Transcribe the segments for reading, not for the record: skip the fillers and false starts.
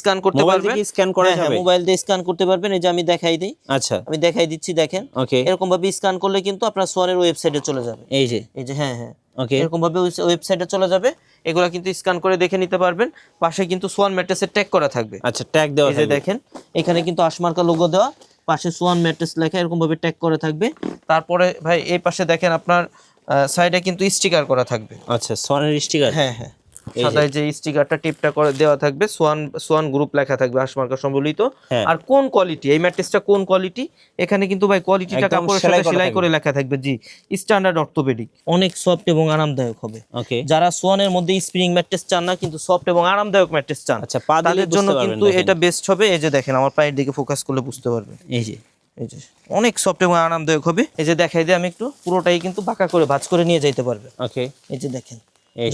Scan করতে পারবেন, scan করা যাবে, মোবাইল দিয়ে স্ক্যান করতে পারবেন। এই যে আমি দেখাই দিই, আচ্ছা আমি দেখাই দিচ্ছি, দেখেন ওকে। এরকম ভাবে স্ক্যান করলে কিন্তু আপনার সোয়ানের ওয়েবসাইটে চলে যাবে। এই যে হ্যাঁ হ্যাঁ, ওকে, এরকম ভাবে ওয়েবসাইটে চলে যাবে। এগুলা কিন্তু স্ক্যান করে দেখে নিতে পারবেন। পাশে কিন্তু সোয়ান ম্যাট্রেসের ট্যাগ করা থাকবে। আচ্ছা ট্যাগ দেওয়া এই যে দেখেন এখানে কিন্তু আশমার্কা লোগো দেওয়া, পাশে সোয়ান ম্যাট্রেস লেখা এরকম ভাবে ট্যাগ করা থাকবে। তারপরে ভাই এই পাশে দেখেন আপনার সাইডে কিন্তু স্টিকার করা থাকবে। আচ্ছা সোয়ানের স্টিকার, হ্যাঁ হ্যাঁ, সাদায় যে স্টিকারটা টিপটা করে দেওয়া থাকবে, সোয়ান গ্রুপ লেখা থাকবে আশমার্কা সম্বলিত। আর কোন কোয়ালিটি এই ম্যাট্রেসটা, কোন কোয়ালিটি, এখানে কিন্তু ভাই কোয়ালিটিটা কাপড়ের সাথে সেলাই করে লেখা থাকবে। জি, স্ট্যান্ডার্ড অর্থোপেডিক, অনেক সফট এবং আরামদায়ক হবে। ওকে, যারা সোয়ানের মধ্যে স্প্রিং ম্যাট্রেস চান না কিন্তু সফট এবং আরামদায়ক ম্যাট্রেস চান, আচ্ছা তাদের জন্য কিন্তু এটা বেস্ট হবে। এই যে দেখেন আমার পায়ের দিকে ফোকাস করলে বুঝতে পারবেন, এই যে অনেক সফট এবং আরামদায়ক হবে। এই যে দেখাই দিই আমি একটু, পুরোটাই কিন্তু বাঁকা করে ভাঁজ করে নিয়ে যাইতে পারবে। ওকে, এই যে দেখেন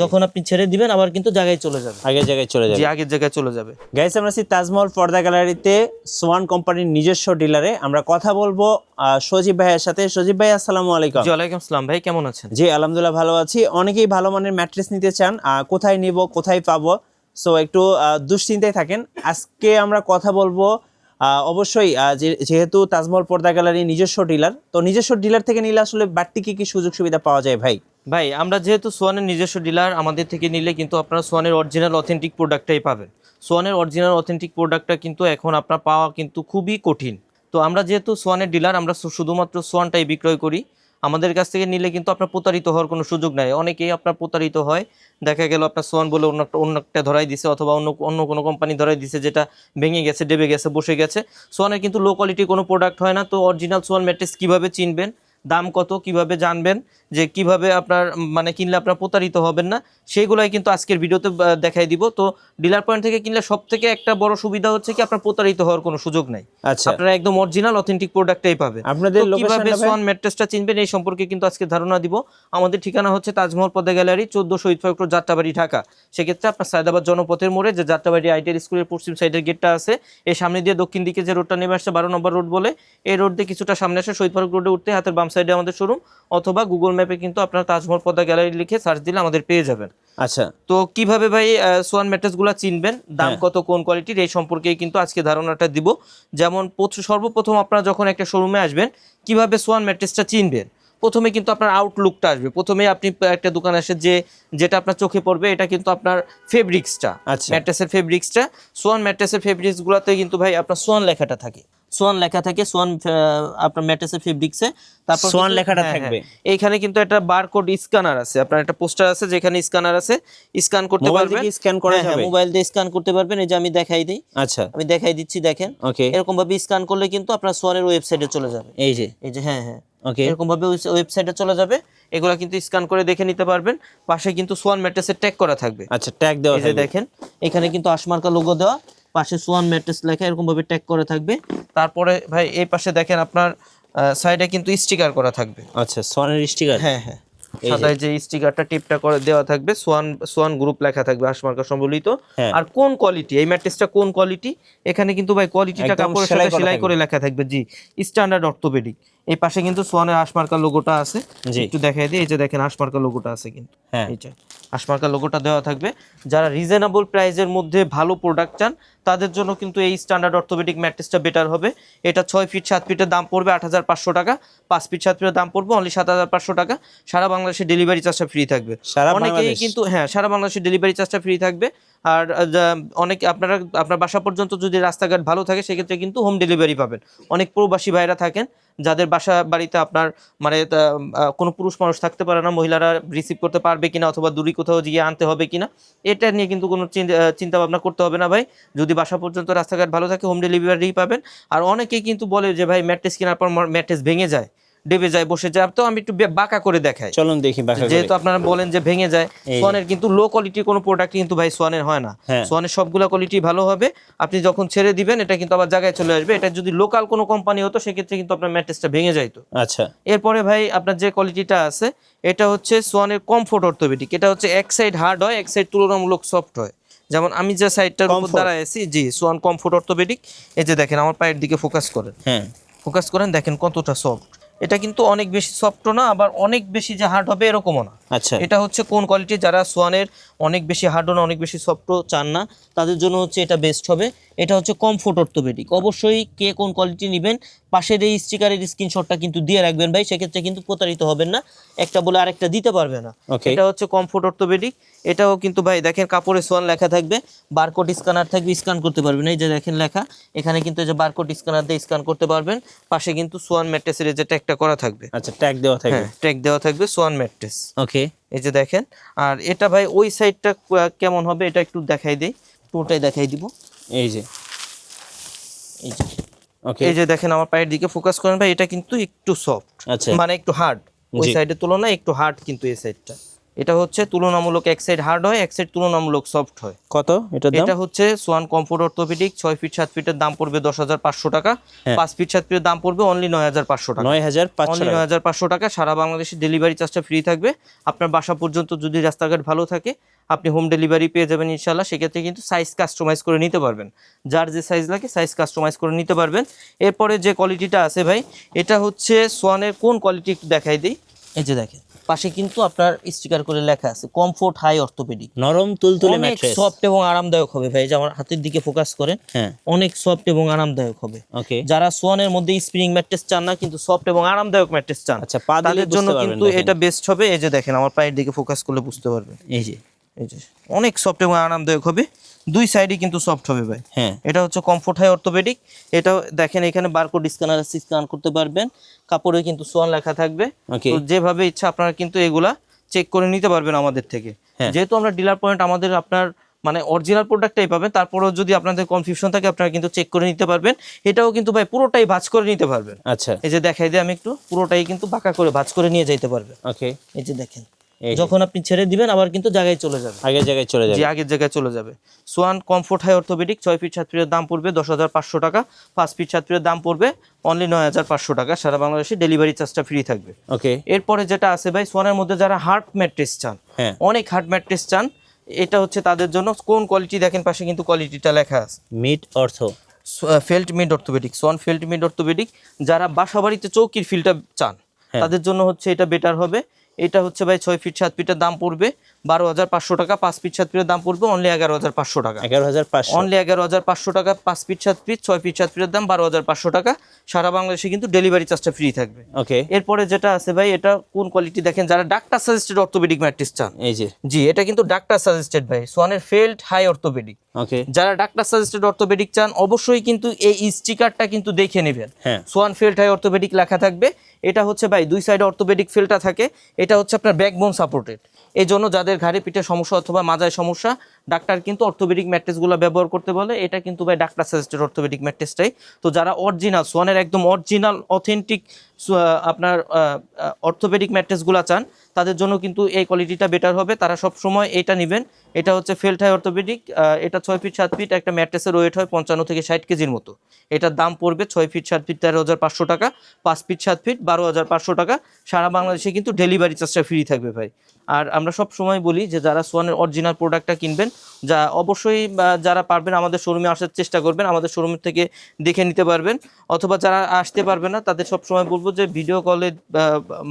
যখন আপনি ছেড়ে দিবেন আবার কিন্তু জায়গায় চলে যাবে, আগের জায়গায় চলে যাবে। জি, আগের জায়গায় চলে যাবে। গাইস আমরা আছি তাজমহল পর্দা গ্যালারিতে, সোয়ান কোম্পানির নিজস্ব ডিলারে। আমরা কথা বলবো সজীব ভাইয়ের সাথে। সজীব ভাই আসসালামু আলাইকুম। জি ওয়ালাইকুম আসসালাম ভাই, কেমন আছেন? জি আলহামদুলিল্লাহ ভালো আছি। অনেকেই ভালো মানের ম্যাট্রেস নিতে চান, কোথায় নিব কোথায় পাবো, সো একটু দুশ্চিন্তায় থাকেন। আজকে আমরা কথা বলবো অবশ্যই যেহেতু তাজমহল পর্দা গ্যালারি নিজস্ব ডিলার, তো নিজস্ব ডিলার থেকে নিলে আসলে বাড়তি কি কি সুযোগ সুবিধা পাওয়া যায় ভাই? ভাই আমরা যেহেতু সোয়ানের নিজস্ব ডিলার, আমাদের থেকে নিলে কিন্তু আপনারা সোয়ানের অরিজিনাল অথেন্টিক প্রোডাক্টটাই পাবেন। সোয়ানের অরিজিনাল অথেন্টিক প্রোডাক্টটা কিন্তু এখন আপনার পাওয়া কিন্তু খুবই কঠিন। তো আমরা যেহেতু সোয়ানের ডিলার, আমরা শুধুমাত্র সোয়ানটাই বিক্রয় করি। আমাদের কাছ থেকে নিলে কিন্তু আপনার প্রতারিত হওয়ার কোনো সুযোগ নাই। অনেকেই আপনার প্রতারিত হয়, দেখা গেল আপনার সোয়ান বলে অন্য একটা ধরাই দিছে, অথবা অন্য কোনো কোম্পানি ধরাই দিছে যেটা ভেঙে গেছে, ডেবে গেছে, বসে গেছে। সোয়ানের কিন্তু লো কোয়ালিটির কোনো প্রোডাক্ট হয় না। তো অরিজিনাল সোয়ান ম্যাট্রেস কীভাবে চিনবেন, দাম কত, কিভাবে জানবেন, যে কিভাবে আপনার মানে কিনলে আপনার প্রতারিত হবেন না, সেইগুলাই কিন্তু আজকের ভিডিওতে দেখাই দিব। তো ডিলার পয়েন্ট থেকে কিনলে সব থেকে একটা বড় সুবিধা হচ্ছে কি, আপনার প্রতারিত হওয়ার কোনো সুযোগ নাই। আচ্ছা, আপনারা একদম অরিজিনাল অথেন্টিক প্রোডাক্টটাই পাবেন। আপনাদের কিভাবে সোয়ান ম্যাট্রেসটা চিনবেন এই সম্পর্কে কিন্তু আজকে ধারণা দিব। আমাদের ঠিকানা হচ্ছে তাজমহল পর্দা গ্যালারি, 14 শহীদ ফারুক রোড, যাত্রাবাড়ি, ঢাকা। সেক্ষেত্রে আপনার সায়দাবাদ জনপথের মোড়ে যে যাত্রাবাড়ি আইটিআই স্কুলের পশ্চিম সাইডের গেটটা আছে, এই সামনে দিয়ে দক্ষিণ দিকে যে রোডটা নেমে আসছে 12 নম্বর রোড বলে, এই রোড দিয়ে কিছুটা সামনে আসে শহীদ ফারুক রোডে উঠতে হাতের বাম সাইডে আমাদের শোরুম, অথবা গুগল ম্যাপে কিন্তু আপনার তাজমহল পর্দা গ্যালারি লিখে সার্চ দিলে আমাদের পেয়ে যাবেন। আচ্ছা, তো কিভাবে ভাই সোয়ান ম্যাট্রেসগুলো চিনবেন, দাম কত, কোন কোয়ালিটির, এই সম্পর্কে কিন্তু আজকে ধারণাটা দিব। যেমন সর্বপ্রথম আপনারা যখন একটা শোরুমে আসবেন, কিভাবে সোয়ান ম্যাট্রেসটা চিনবেন, প্রথমে কিন্তু আপনার আউটলুকটা আসবে। প্রথমে আপনি একটা দোকানে আসে যেটা আপনার চোখে পড়বে, এটা কিন্তু আপনার ফেব্রিক্সটা, ম্যাট্রেসের ফেব্রিক্সটা। সোয়ান ম্যাট্রেসের ফেব্রিক্সগুলোতে কিন্তু ভাই আপনার সোয়ান লেখাটা থাকে, সোয়ান লেখা থাকে, সোয়ান আপনার ম্যাট্রেসের ফেব্রিক্সে, তারপর সোয়ান লেখাটা থাকবে। এইখানে কিন্তু একটা বারকোড স্ক্যানার আছে, আপনার একটা পোস্টার আছে যেখানে স্ক্যানার আছে, স্ক্যান করতে পারবেন, স্ক্যান করা যাবে, মোবাইল দিয়ে স্ক্যান করতে পারবেন। এই যে আমি দেখাই দিই, আচ্ছা আমি দেখাই দিচ্ছি, দেখেন ওকে, এরকম ভাবে স্ক্যান করলে কিন্তু আপনার সোয়ানের ওয়েবসাইটে চলে যাবে। এই যে হ্যাঁ হ্যাঁ, ওকে, এরকম ভাবে ওয়েবসাইটে চলে যাবে। এগুলা কিন্তু স্ক্যান করে দেখে নিতে পারবেন। পাশে কিন্তু সোয়ান ম্যাট্রেসের ট্যাগ করা থাকবে। আচ্ছা ট্যাগ দেওয়া এই যে দেখেন এখানে কিন্তু আশমার্কা লোগো দেওয়া, পাশে সোয়ান ম্যাট্রেস লেখা এরকম ভাবে ট্যাগ করা থাকবে। তারপরে ভাই এই পাশে দেখেন আপনার সাইডে কিন্তু স্টিকার করা থাকবে। আচ্ছা সোয়ানের স্টিকার, হ্যাঁ হ্যাঁ, সাদায় যে স্টিকারটা টিপটা করে দেওয়া থাকবে, সোয়ান গ্রুপ লেখা থাকবে আশমার্কা সম্বলিত। আর কোন কোয়ালিটি এই ম্যাট্রেসটা, কোন কোয়ালিটি, এখানে কিন্তু ভাই কোয়ালিটিটা কাপড়ের সাথে সেলাই করে লেখা থাকবে। জি, স্ট্যান্ডার্ড অর্থোপেডিক। এই পাশে কিন্তু সোয়ানের আশমার্কা লোগোটা আছে, একটু দেখাই দিই। এই যে দেখেন আশমার্কা লোগোটা আছে, কিন্তু এইটা আশমার্কা লোগোটা দেওয়া থাকবে। যারা রিজনেবল প্রাইসের মধ্যে ভালো প্রোডাক্ট চান তাদের জন্য কিন্তু এই স্ট্যান্ডার্ড অর্থোপেডিক ম্যাট্রেসটা বেটার হবে। এটা 6 ফিট 7 ফিটের দাম পড়বে 8,500 টাকা, 5 ফিট 7 ফিটের দাম পড়বে অনলি 7,500 টাকা। সারা বাংলাদেশে ডেলিভারি চার্জটা ফ্রি থাকবে। অনেকেই কিন্তু সারা বাংলাদেশে ডেলিভারি চার্জটা ফ্রি থাকবে। আর অনেকে আপনার বাসা পর্যন্ত যদি রাস্তাঘাট ভালো থাকে সেক্ষেত্রে কিন্তু হোম ডেলিভারি পাবেন। অনেক প্রবাসী ভাইরা থাকেন যাদের বাসা বাড়িতে আপনার মানে কোনো পুরুষ মানুষ থাকতে পারে না, মহিলারা রিসিভ করতে পারবে কিনা, অথবা দূরে কোথাও গিয়ে আনতে হবে কিনা, এটা নিয়ে কিন্তু কোনো চিন্তা ভাবনা করতে হবে না ভাই। যদি বাসা পর্যন্ত রাস্তাঘাট ভালো থাকে হোম ডেলিভারি পাবেন। আর অনেকেই কিন্তু বলে যে ভাই ম্যাট্রেস কেনার পর ম্যাট্রেস ভেঙে যায়, ডেবে যায়, বসে যায়। তো আমি একটু বাঁকা করে দেখাই, চলুন দেখি বাঁকা করে। যেহেতু আপনারা বলেন যে ভেঙে যায়, সোয়ানের কিন্তু লো কোয়ালিটির কোনো প্রোডাক্ট কিন্তু ভাই সোয়ানের হয় না। সোয়ানের সবগুলা কোয়ালিটি ভালো হবে। আপনি যখন ছেড়ে দিবেন এটা কিন্তু আবার জায়গায় চলে আসবে। এটা যদি লোকাল কোনো কোম্পানি হতো সেক্ষেত্রে কিন্তু আপনার ম্যাট্রেসটা ভেঙে যাইতো। আচ্ছা, এরপরে ভাই আপনার যে কোয়ালিটিটা আছে এটা হচ্ছে সোয়ানের কমফোর্ট অর্থোপেডিক। এটা হচ্ছে এক সাইড হার্ড হয়, এক সাইড তুলনামূলক সফট হয়। যেমন আমি যে সাইডটার উপর দাঁড়ায় আছি, জি, সোয়ান কমফোর্ট অর্থোপেডিক। এই যে দেখেন আমার পায়ের দিকে ফোকাস করেন, ফোকাস করেন, দেখেন কতটা সফট। এটা কিন্তু অনেক বেশি সফটও না, আবার অনেক বেশি যে হার্ড হবে এরকমও না। আচ্ছা এটা হচ্ছে কোন কোয়ালিটি, যারা সোয়ানের অনেক বেশি হার্ড না অনেক বেশি সফট চান না তাদের জন্য হচ্ছে এটা বেস্ট হবে। এটা হচ্ছে কমফোর্ট অর্থোপেডিক। অবশ্যই কে কোন কোয়ালিটি নেবেন পাশের এই স্টিকারের স্ক্রিনশটটা কিন্তু দিয়ে রাখবেন ভাই, সেক্ষেত্রে কিন্তু প্রতারিত হবেন না, একটা বলে আরেকটা দিতে পারবে না। এটা হচ্ছে কমফোর্ট অর্থোপেডিক। এটাও কিন্তু ভাই দেখেন কাপড়ে সোয়ান লেখা থাকবে, বারকোড স্ক্যানার থাকবে, স্ক্যান করতে পারবেন। এই যে দেখেন লেখা, এখানে কিন্তু এই যে বারকোড স্ক্যানার দিয়ে স্ক্যান করতে পারবেন। পাশে কিন্তু সোয়ান ম্যাট্রেসের যে ট্যাগটা করা থাকবে, আচ্ছা ট্যাগ দেওয়া থাকবে, ট্যাগ দেওয়া থাকবে সোয়ান ম্যাট্রেস। ওকে এই যে দেখেন। আর এটা ভাই ওই সাইডটা কেমন হবে এটা একটু দেখাই দেই, পুরোটাই দেখাই দিব। এই যে এই যে ওকে এই যে দেখেন আমার পায়ের দিকে ফোকাস করেন ভাই, এটা কিন্তু একটু সফট, আচ্ছা মানে একটু হার্ড। ওই সাইডের তুলনায় একটু হার্ড কিন্তু এই সাইডটা। এটা হচ্ছে তুলনামূলক এক সাইড হার্ড হয়, এক সাইড তুলনামূলক সফট হয়। কত এটার দাম? এটা হচ্ছে সোয়ান কমফোর্ট অর্থোপেডিক 6 ফিট 7 ফিটের দাম পড়বে 10,500 টাকা। 5 ফিট 7 ফিটের দাম পড়বে অনলি 9,500 টাকা। 9,500 অনলি 9,500 টাকা। সারা বাংলাদেশে ডেলিভারি চার্জটা ফ্রি থাকবে। আপনার বাসা পর্যন্ত যদি রাস্তাঘাট ভালো থাকে আপনি হোম ডেলিভারি পেয়ে যাবেন ইনশাল্লাহ। সেক্ষেত্রে কিন্তু সাইজ কাস্টমাইজ করে নিতে পারবেন, যার যে সাইজ লাগে সাইজ কাস্টমাইজ করে নিতে পারবেন। এরপরে যে কোয়ালিটিটা আছে ভাই, এটা হচ্ছে সোয়ানের কোন কোয়ালিটি একটু দেখাই দিই। এই যে দেখেন পাশে কিন্তু আপনার স্টিকার করে লেখা আছে কমফোর্ট হাই অর্থোপেডিক। নরম তুলতুলে অনেক ম্যাট্রেস, সফট এবং আরামদায়ক হবে ভাই। যে আমার হাতের দিকে ফোকাস করেন, হ্যাঁ অনেক সফট এবং আরামদায়ক হবে। ওকে যারা সোয়ানের মধ্যে স্প্রিং ম্যাট্রেস চান না কিন্তু সফট এবং আরামদায়ক ম্যাট্রেস চান, আচ্ছা পা দিলে তাদের জন্য বুঝতে পারবেন কিন্তু দেখেন। এটা বেস্ট হবে। এই যে দেখেন আমার পায়ের দিকে ফোকাস করলে বুঝতে পারবেন। এই যে অনেক সফট এবং আরামদায়ক হবে, দুই সাইডে কিন্তু সফট হবে ভাই। হ্যাঁ এটা হচ্ছে কমফোর্ট হাই অর্থোপেডিক। এটাও দেখেন এখানে বারকোড স্ক্যানার আছে, স্ক্যান করতে পারবেন। কাপড়ে কিন্তু সোয়ান লেখা থাকবে। ওকে তো যেভাবে ইচ্ছা আপনারা কিন্তু এগুলা চেক করে নিতে পারবেন আমাদের থেকে। হ্যাঁ। যেহেতু আমরা ডিলার পয়েন্ট, আমাদের আপনার মানে অরিজিনাল প্রোডাক্টটাই পাবেন। তারপরেও যদি আপনাদের কনফিউশন থাকে আপনারা কিন্তু চেক করে নিতে পারবেন। এটাও কিন্তু ভাই পুরোটাই ভাঁজ করে নিতে পারবেন। আচ্ছা এই যে দেখাই দিই আমি একটু, পুরোটাই কিন্তু বাঁকা করে ভাঁজ করে নিয়ে যাইতে পারবেন। ওকে এই যে দেখেন, যখন আপনি ছেড়ে দিবেন আবার কিন্তু জায়গায় চলে যাবে, আগের জায়গায় চলে যাবে। যে আগের জায়গায় চলে যাবে। Swan comfort high orthopedic 6 feet 7 ফিটের দাম পড়বে 10,500 টাকা। 5 ফিট 7 ফিটের দাম পড়বে অনলি 9,500 টাকা। সারা বাংলাদেশে ডেলিভারি চার্জটা ফ্রি থাকবে। ওকে এরপরে যেটা আছে ভাই, সোয়ানের মধ্যে যারা হার্ড ম্যাট্রেস চান, হ্যাঁ অনেক হার্ড ম্যাট্রেস চান, এটা হচ্ছে তাদের জন্য। কোন কোয়ালিটি দেখেন পাশে কিন্তু কোয়ালিটিটা লেখা আছে, mid ortho felt mid orthopedic. Swan felt mid orthopedic. যারা বাসা বাড়িতে চৌকির ফিলটা চান তাদের জন্য হচ্ছে এটা বেটার হবে। এটা হচ্ছে ভাই 6 ফিট 7 ফিটের দাম পড়বে 12,500 টাকা। 5 ফিট 7 ফিটের দাম পড়বে অনলি 11,500 টাকা। 11,500 অনলি 11,500 টাকা। 5 ফিট 7 ফিট 6 ফিট 7 ফিটের দাম 12,500 টাকা। সারা বাংলাদেশে কিন্তু ডেলিভারি চার্জটা ফ্রি থাকবে। ওকে এরপরে যেটা আছে ভাই, এটা কোন কোয়ালিটি দেখেন, যারা ডাক্তার সাজেস্টেড অর্থোপেডিক ম্যাট্রেস চান। এই যে জি এটা কিন্তু ডাক্তার সাজেস্টেড ভাই, সোয়ানের ফেল্ট হাই অর্থোপেডিক। ওকে যারা ডাক্তার সাজেস্টেড অর্থোপেডিক চান অবশ্যই কিন্তু এই স্টিকারটা কিন্তু দেখে নেবেন। হ্যাঁ সোয়ান ফেল্ট হাই অর্থোপেডিক লেখা থাকবে। এটা হচ্ছে ভাই দুই সাইডে অর্থোপেডিক ফেলটা থাকে। এটা হচ্ছে আপনার ব্যাকবোন সাপোর্টেড। এই জন্য যাদের ঘাড়ে পিঠে সমস্যা অথবা মাজায় সমস্যা, ডাক্তার কিন্তু অর্থোপেডিক ম্যাট্রেসগুলো ব্যবহার করতে বলে। এটা কিন্তু ভাই ডাক্তার সাজেস্টেড অর্থোপেডিক ম্যাট্রেসটাই। তো যারা অরিজিনাল সোয়ানের একদম অরিজিনাল অথেন্টিক আপনার অর্থোপেডিক ম্যাট্রেসগুলো চান তাদের জন্য কিন্তু এই কোয়ালিটিটা বেটার হবে। তারা সব সময় এটা নেবেন। এটা হচ্ছে ফেল্ট হাই অর্থোপেডিক। এটা 6 ফিট 7 ফিট। একটা ম্যাট্রেসের ওয়েট হয় 55 থেকে 60 কেজির মতো। এটার দাম পড়বে 6 ফিট 7 ফিট 13,500 টাকা। 5 ফিট 7 ফিট 12,500 টাকা। সারা বাংলাদেশে কিন্তু ডেলিভারি চার্জটা ফ্রি থাকবে ভাই। আর আমরা সব সময় বলি যে যারা সোয়ানের অরিজিনাল প্রোডাক্টটা কিনবেন, যা অবশ্যই যারা পারবেন আমাদের শোরুমে আসার চেষ্টা করবেন, আমাদের শোরুম থেকে দেখে নিতে পারবেন। অথবা যারা আসতে পারবে না তাদের সব সময় বলবো যে ভিডিও কলে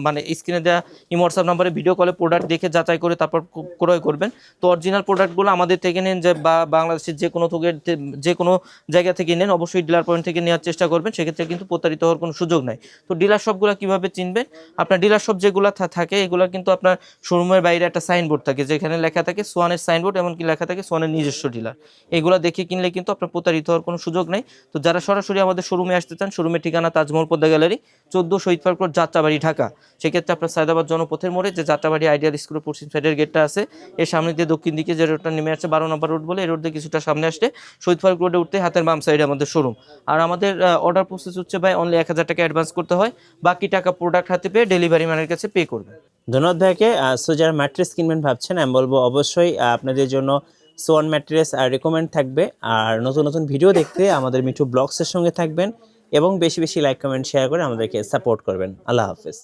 মানে স্ক্রিনে দেওয়া ইমো হোয়াটসঅ্যাপ নাম্বারে ভিডিও কলে প্রোডাক্ট দেখে যাচাই করে তারপর ক্রয় করবেন। তো অরিজিনাল প্রোডাক্টগুলো আমাদের থেকে নেন, যে বা বাংলাদেশের যে কোনো জায়গা থেকে নেন, অবশ্যই ডিলার পয়েন্ট থেকে নেওয়ার চেষ্টা করবেন। সেক্ষেত্রে কিন্তু প্রতারিত হওয়ার কোনো সুযোগ নাই। তো ডিলার শপগুলো কীভাবে চিনবেন, আপনার ডিলার শপ যেগুলো থাকে এগুলো কিন্তু আপনার শোরুমের বাইরে একটা সাইনবোর্ড থাকে, যেখানে লেখা থাকে সোয়ানের সাইনবোর্ড, এমনকি লেখা থাকে সোয়ানের নিজস্ব ডিলার। এগুলো দেখে কিনলে কিন্তু আপনার প্রতারিত হওয়ার কোনো সুযোগ নেই। তো যারা সরাসরি আমাদের শোরুমে আসতে চান, শোরুমের ঠিকানা তাজমহল পদ্মা গ্যালারি 14 শহীদ পার্ক রোড, যাত্রাবাড়ি, ঢাকা। সেক্ষেত্রে আপনার সায়দাবাদ জনপথের মোড়ে যে যাত্রাবাড়ি আইডিয়াল স্কুলের পশ্চিম সাইডের গেটটা আছে, এর সামনে দিয়ে দক্ষিণ দিকে যে রোডটা নেমে আসছে 12 নম্বর রোড বলে, এই রোড দিয়ে কিছুটা সামনে আসলে শহীদ পার্ক রোডে উঠতে হাতের বাম সাইডে আমাদের শোরুম। আর আমাদের অর্ডার প্রসেস হচ্ছে ভাই অনলি 1,000 টাকা অ্যাডভান্স করতে হয়, বাকি টাকা প্রোডাক্ট হাতে পেয়ে ডেলিভারি ম্যানের কাছে পে করবে। ধন্যবাদ ভাইকে। সো যারা ম্যাট্রেস কিনবেন ভাবছেন, আমি বলবো অবশ্যই আপনাদের জন্য সোয়ান ম্যাট্রেস রেকমেন্ড থাকবে। আর নতুন নতুন ভিডিও দেখতে আমাদের মিঠু ব্লগসের সঙ্গে থাকবেন এবং বেশি বেশি লাইক কমেন্ট শেয়ার করে আমাদেরকে সাপোর্ট করবেন। আল্লাহ হাফেজ।